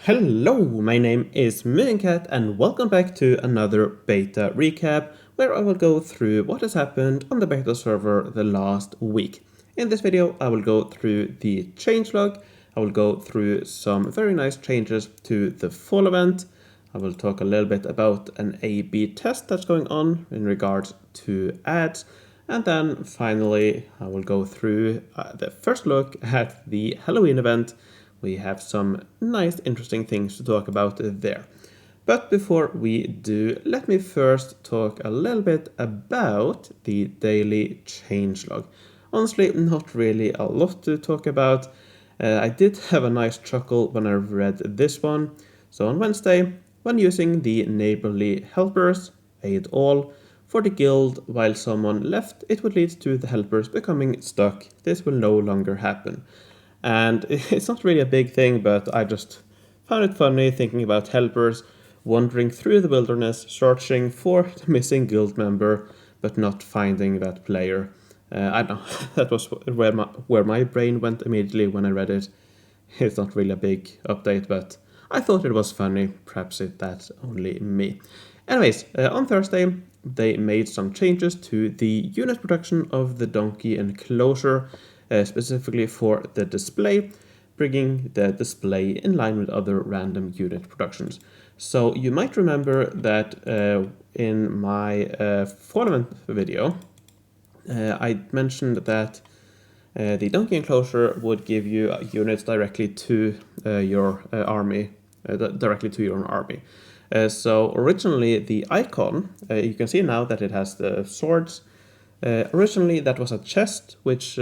Hello, my name is Mooncat and welcome back to another beta recap where I will go through what has happened on the beta server the last week. In this video I will go through the changelog, I will go through some very nice changes to the fall event, I will talk a little bit about an A/B test that's going on in regards to ads, and then finally I will go through the first look at the Halloween event. We have some nice, interesting things to talk about there. But before we do, let me first talk a little bit about the daily changelog. Honestly, not really a lot to talk about. I did have a nice chuckle when I read this one. So on Wednesday, when using the neighborly helpers, aid all, for the guild while someone left, it would lead to the helpers becoming stuck. This will no longer happen. And it's not really a big thing, but I just found it funny thinking about helpers wandering through the wilderness, searching for the missing guild member, but not finding that player. I don't know, that was where my brain went immediately when I read it. It's not really a big update, but I thought it was funny. Perhaps that's only me. Anyways, on Thursday, they made some changes to the unit production of the donkey enclosure, specifically for the display, bringing the display in line with other random unit productions. So you might remember that in my fall event video, I mentioned that the donkey enclosure would give you units directly to your army, directly to your own army. So originally the icon, you can see now that it has the swords. Originally that was a chest, which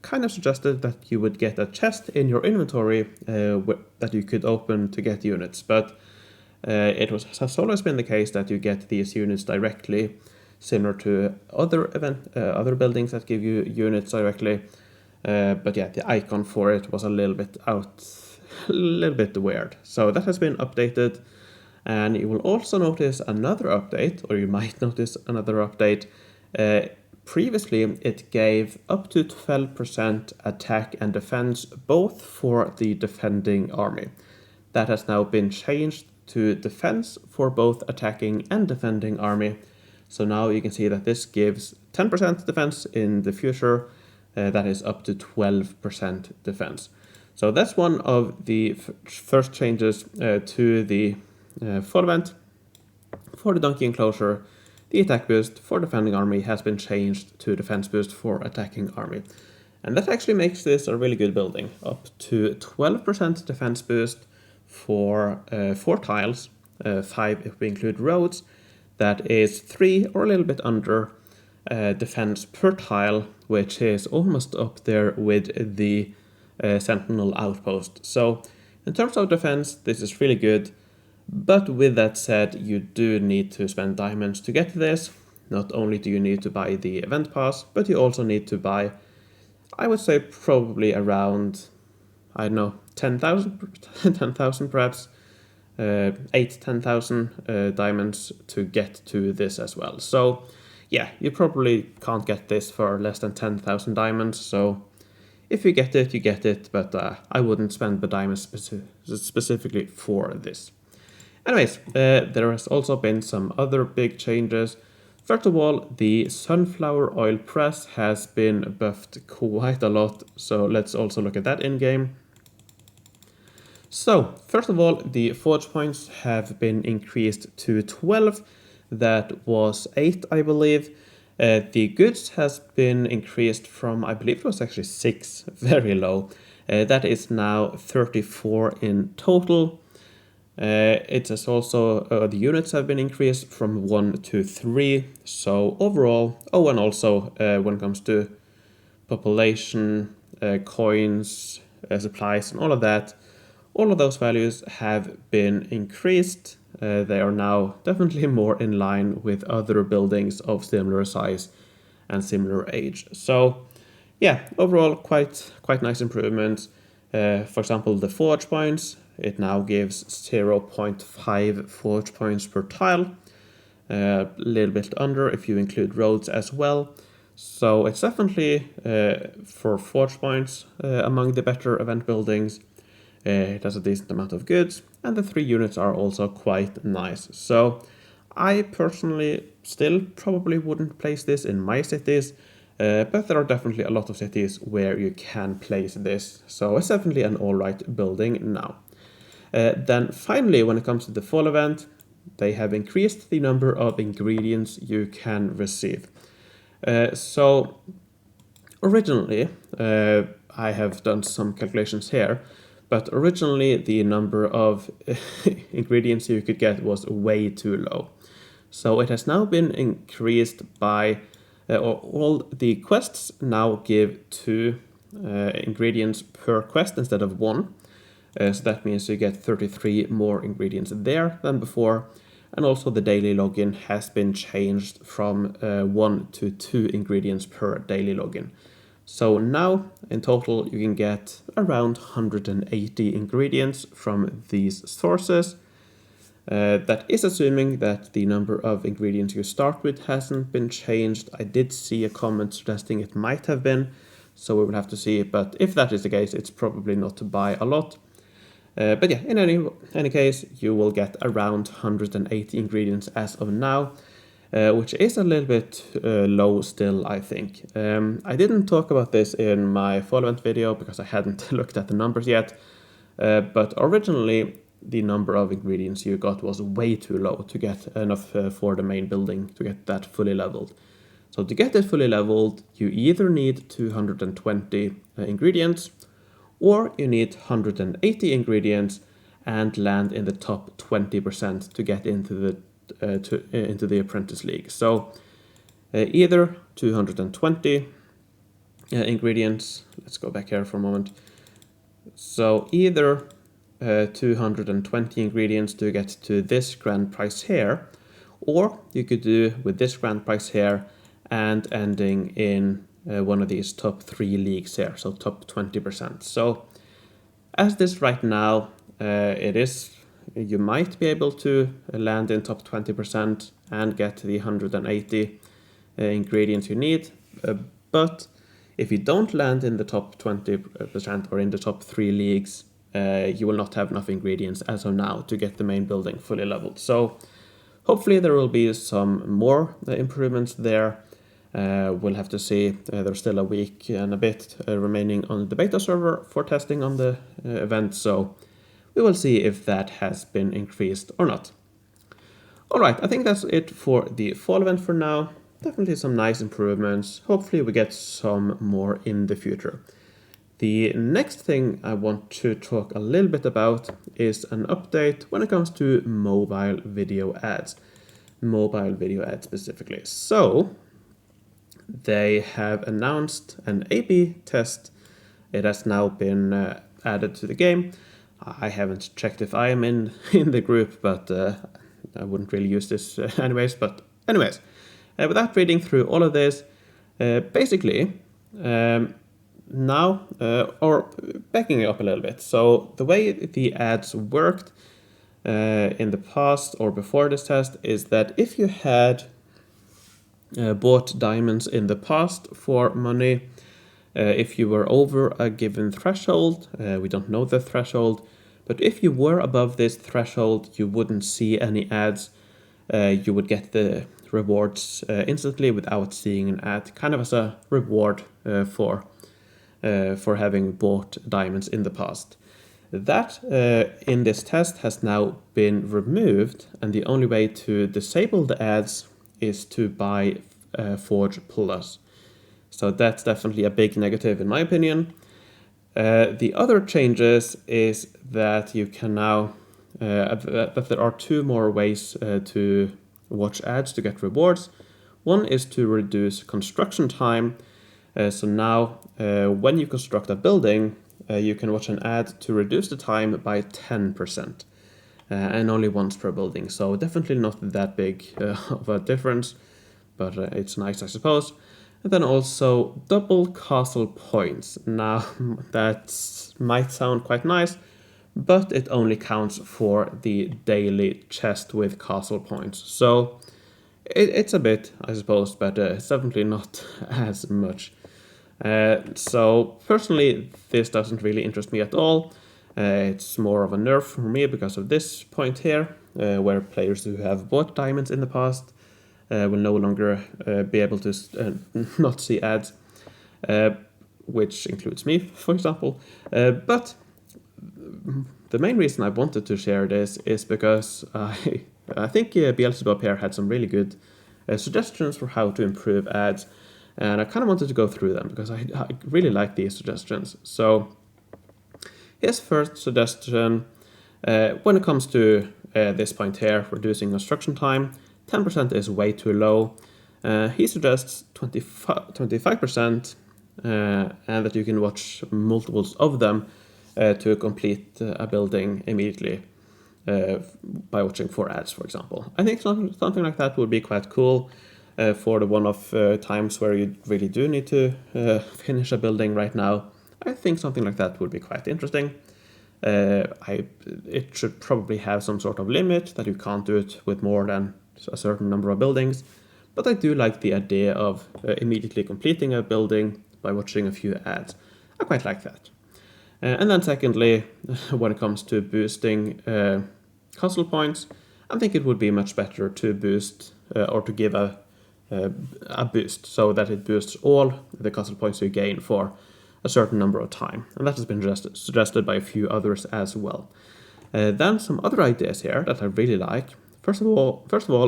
kind of suggested that you would get a chest in your inventory that you could open to get units, but has always been the case that you get these units directly, similar to other buildings that give you units directly. But yeah, the icon for it was a little bit weird. So that has been updated, and you will also notice another update, or you might notice another update. Previously, it gave up to 12% attack and defense, both for the defending army. That has now been changed to defense for both attacking and defending army. So now you can see that this gives 10% defense in the future. That is up to 12% defense. So that's one of the first changes to the fall event. For the donkey enclosure, the attack boost for defending army has been changed to defense boost for attacking army. And that actually makes this a really good building. Up to 12% defense boost for 4 tiles, 5 if we include roads. That is 3 or a little bit under defense per tile, which is almost up there with the Sentinel outpost. So in terms of defense, this is really good. But with that said, you do need to spend diamonds to get this. Not only do you need to buy the event pass, but you also need to buy, I would say probably around, I don't know, 10,000 perhaps, 10,000 diamonds to get to this as well. So yeah, you probably can't get this for less than 10,000 diamonds. So if you get it, you get it, but I wouldn't spend the diamonds specifically for this. Anyways, there has also been some other big changes. First of all, the sunflower oil press has been buffed quite a lot, so let's also look at that in-game. So, first of all, the forge points have been increased to 12. That was 8, I believe. The goods has been increased from, I believe it was actually 6, very low. That is now 34 in total. It has also, the units have been increased from 1 to 3. So overall, and also when it comes to population, coins, supplies, and all of that, all of those values have been increased. They are now definitely more in line with other buildings of similar size and similar age. So yeah, overall quite nice improvements. For example, the forge points, it now gives 0.5 forge points per tile, a little bit under if you include roads as well. So it's definitely for forge points among the better event buildings. It has a decent amount of goods, and the 3 units are also quite nice. So I personally still probably wouldn't place this in my cities, but there are definitely a lot of cities where you can place this. So it's definitely an alright building now. Then finally, when it comes to the fall event, they have increased the number of ingredients you can receive. So originally, I have done some calculations here, but originally the number of ingredients you could get was way too low. So it has now been increased by, all the quests now give 2 ingredients per quest instead of 1. So that means you get 33 more ingredients there than before. And also the daily login has been changed from 1 to 2 ingredients per daily login. So now in total you can get around 180 ingredients from these sources. That is assuming that the number of ingredients you start with hasn't been changed. I did see a comment suggesting it might have been, so we will have to see. But if that is the case, it's probably not to buy a lot. But yeah, in any case, you will get around 180 ingredients as of now, which is a little bit low still, I think. I didn't talk about this in my fall event video because I hadn't looked at the numbers yet, but originally the number of ingredients you got was way too low to get enough for the main building to get that fully leveled. So to get it fully leveled, you either need 220 ingredients, or you need 180 ingredients and land in the top 20% to get into the Apprentice League. So either 220 ingredients, let's go back here for a moment. So either 220 ingredients to get to this grand prize here, or you could do with this grand prize here and ending in one of these top 3 leagues here, so top 20%. So as this right now, you might be able to land in top 20% and get the 180 ingredients you need, but if you don't land in the top 20% or in the top 3 leagues, you will not have enough ingredients as of now to get the main building fully leveled. So hopefully there will be some more improvements there. We'll have to see. There's still a week and a bit remaining on the beta server for testing on the event, so we will see if that has been increased or not. Alright, I think that's it for the fall event for now. Definitely some nice improvements. Hopefully we get some more in the future. The next thing I want to talk a little bit about is an update when it comes to mobile video ads. Mobile video ads specifically. So they have announced an A/B test. It has now been added to the game. I haven't checked if I am in the group, but I wouldn't really use this anyways. But anyways, without reading through all of this, basically now, or backing it up a little bit. So the way the ads worked in the past or before this test is that if you had bought diamonds in the past for money, if you were over a given threshold, we don't know the threshold, but if you were above this threshold, you wouldn't see any ads. You would get the rewards instantly without seeing an ad, kind of as a reward for having bought diamonds in the past. That in this test has now been removed, and the only way to disable the ads is to buy Forge Plus. So that's definitely a big negative in my opinion. The other changes is that you can now, that there are 2 more ways to watch ads to get rewards. One is to reduce construction time. So now when you construct a building, you can watch an ad to reduce the time by 10%. And only once per building. So definitely not that big of a difference, but it's nice, I suppose. And then also double castle points. Now that might sound quite nice, but it only counts for the daily chest with castle points. So it's a bit, I suppose, but it's definitely not as much. So personally, this doesn't really interest me at all. It's more of a nerf for me because of this point here, where players who have bought diamonds in the past will no longer be able to not see ads, which includes me, for example. But the main reason I wanted to share this is because I think Beelzebub here had some really good suggestions for how to improve ads, and I kind of wanted to go through them because I really like these suggestions. So his first suggestion, when it comes to this point here, reducing construction time, 10% is way too low. He suggests 25%, and that you can watch multiples of them to complete a building immediately by watching 4 ads, for example. I think something like that would be quite cool for the one-off times where you really do need to finish a building right now. I think something like that would be quite interesting. It should probably have some sort of limit that you can't do it with more than a certain number of buildings, but I do like the idea of immediately completing a building by watching a few ads. I quite like that. And then secondly, when it comes to boosting castle points, I think it would be much better to boost or to give a boost so that it boosts all the castle points you gain for a certain number of time. And that has been suggested by a few others as well. Then some other ideas here that I really like. First of all,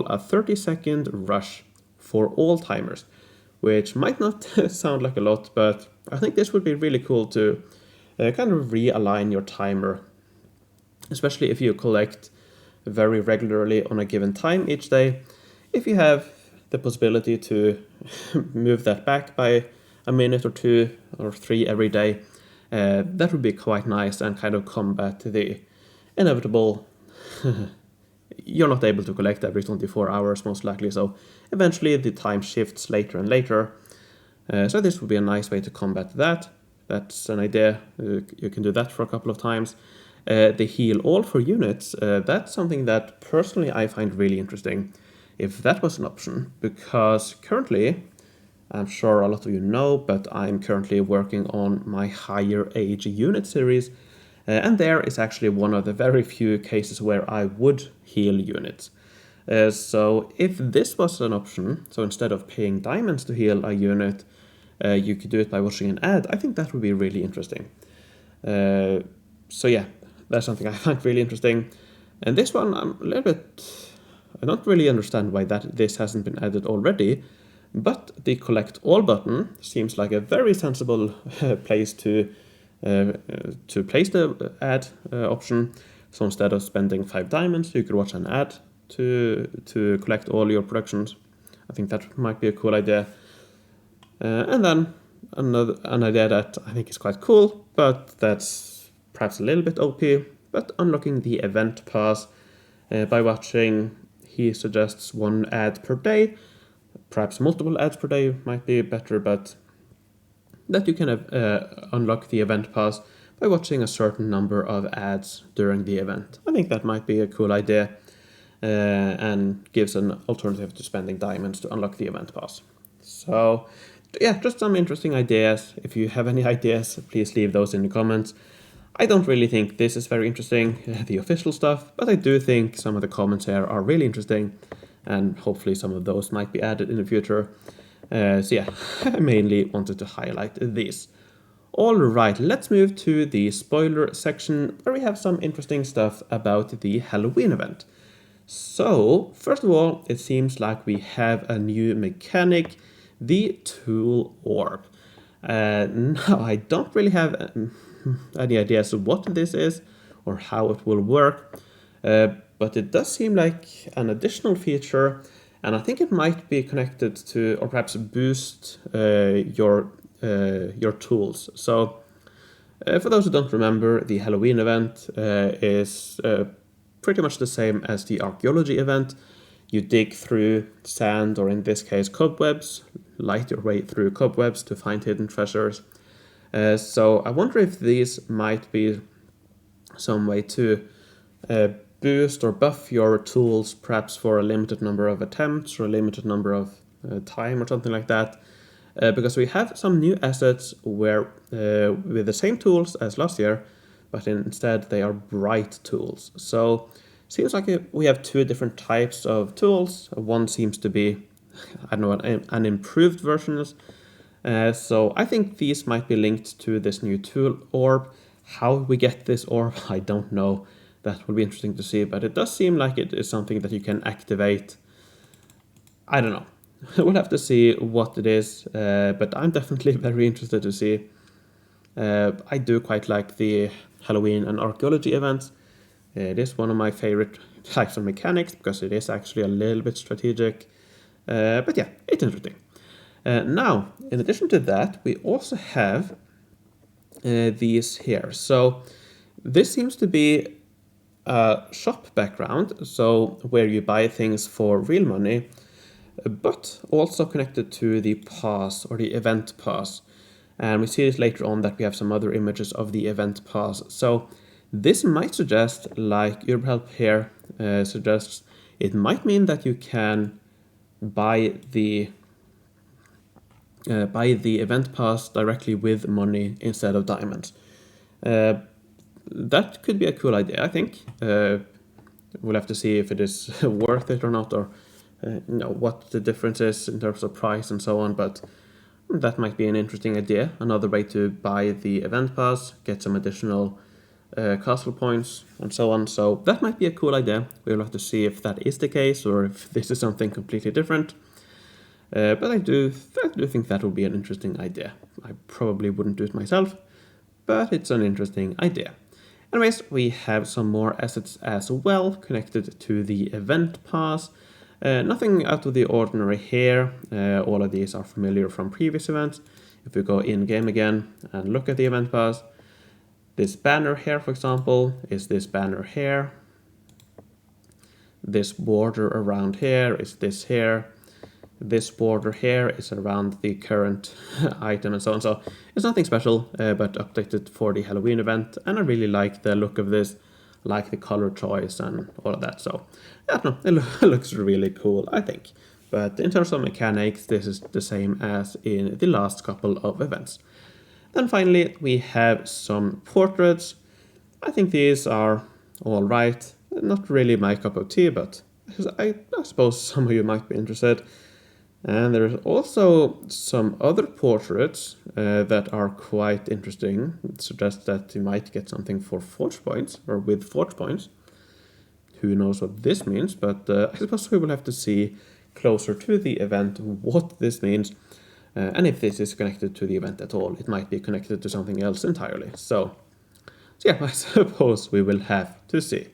a 30-second rush for all timers, which might not sound like a lot, but I think this would be really cool to kind of realign your timer, especially if you collect very regularly on a given time each day. If you have the possibility to move that back by a minute or 2 or 3 every day, that would be quite nice and kind of combat the inevitable you're not able to collect every 24 hours most likely, so eventually the time shifts later and later. So this would be a nice way to combat that. That's an idea. You can do that for a couple of times. The heal all for units, that's something that personally I find really interesting if that was an option, because currently, I'm sure a lot of you know, but I'm currently working on my higher age unit series, and there is actually one of the very few cases where I would heal units. So if this was an option, so instead of paying diamonds to heal a unit, you could do it by watching an ad, I think that would be really interesting. So yeah, that's something I find really interesting. And this one, I don't really understand why this hasn't been added already, but the collect all button seems like a very sensible place to place the ad option. So instead of spending 5 diamonds, you could watch an ad to collect all your productions. I think that might be a cool idea. And then an idea that I think is quite cool, but that's perhaps a little bit OP, but unlocking the event pass by watching, he suggests 1 ad per day. Perhaps multiple ads per day might be better, but that you can unlock the event pass by watching a certain number of ads during the event. I think that might be a cool idea and gives an alternative to spending diamonds to unlock the event pass. So yeah, just some interesting ideas. If you have any ideas, please leave those in the comments. I don't really think this is very interesting, the official stuff, but I do think some of the comments here are really interesting, and hopefully some of those might be added in the future. So yeah, I mainly wanted to highlight these. Alright, let's move to the spoiler section where we have some interesting stuff about the Halloween event. So, first of all, it seems like we have a new mechanic, the Tool Orb. Now, I don't really have any ideas of what this is or how it will work, but it does seem like an additional feature, and I think it might be connected to, or perhaps boost your tools. So for those who don't remember, the Halloween event is pretty much the same as the archaeology event. You dig through sand, or in this case cobwebs, light your way through cobwebs to find hidden treasures. So I wonder if these might be some way to boost or buff your tools, perhaps for a limited number of attempts or a limited number of time or something like that. Because we have some new assets where with the same tools as last year, but instead they are bright tools. So seems like we have two different types of tools. One seems to be, I don't know, an improved version. So I think these might be linked to this new tool orb. How we get this orb, I don't know. That will be interesting to see, but it does seem like it is something that you can activate. I don't know. We'll have to see what it is, but I'm definitely very interested to see. I do quite like the Halloween and archaeology events. It is one of my favorite types of mechanics because it is actually a little bit strategic. But yeah, it's interesting. Now, in addition to that, we also have these here. So this seems to be a shop background, so where you buy things for real money, but also connected to the pass or the event pass. And we see this later on that we have some other images of the event pass. So this might suggest, like UrBhelp here suggests, it might mean that you can buy the event pass directly with money instead of diamonds. That could be a cool idea, I think. We'll have to see if it is worth it or not, or what the difference is in terms of price and so on, but that might be an interesting idea. Another way to buy the event pass, get some additional castle points and so on. So that might be a cool idea. We'll have to see if that is the case or if this is something completely different. But I do think that would be an interesting idea. I probably wouldn't do it myself, but it's an interesting idea. Anyways, we have some more assets as well connected to the event pass. Nothing out of the ordinary here. All of these are familiar from previous events. If we go in-game again and look at the event pass, this banner here, for example, is this banner here. This border around here is this here. This border here is around the current item and so on. So it's nothing special, but updated for the Halloween event. And I really like the look of this, like the color choice and all of that. So yeah, no, it looks really cool, I think. But in terms of mechanics, this is the same as in the last couple of events. Then finally, we have some portraits. I think these are all right. Not really my cup of tea, but I suppose some of you might be interested. And there's also some other portraits that are quite interesting. It suggests that you might get something for forge points, or with forge points. Who knows what this means, but I suppose we will have to see closer to the event what this means. And if this is connected to the event at all, it might be connected to something else entirely. So yeah, I suppose we will have to see.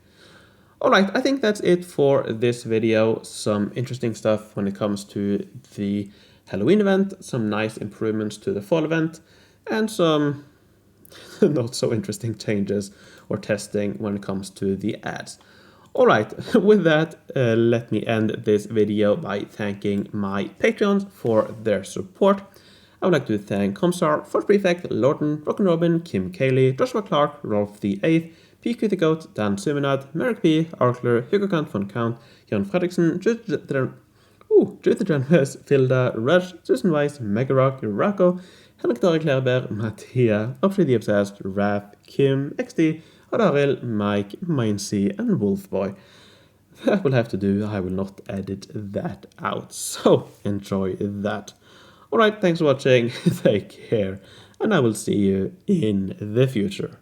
Alright, I think that's it for this video. Some interesting stuff when it comes to the Halloween event, some nice improvements to the fall event, and some not so interesting changes or testing when it comes to the ads. Alright, with that, let me end this video by thanking my Patreons for their support. I would like to thank Comstar, Fort Prefect, Lorden, Broken Robin, Kim Cayley, Joshua Clark, Rolf the 8th, PQ the Goat, Dan Suminad, Merrick B, Arkler, Hugo Kant von Count, Jan Fredriksen, Judith Janves, Filda, Rush, Susan Weiss, Megarock, Rocco, Henrik Dari Klerberg, Mattia, Upshady Obsessed, Rap, Kim, XD, Odaril, Mike, Mindsy, and Wolfboy. That will have to do. I will not edit that out, so enjoy that. Alright, thanks for watching, take care, and I will see you in the future.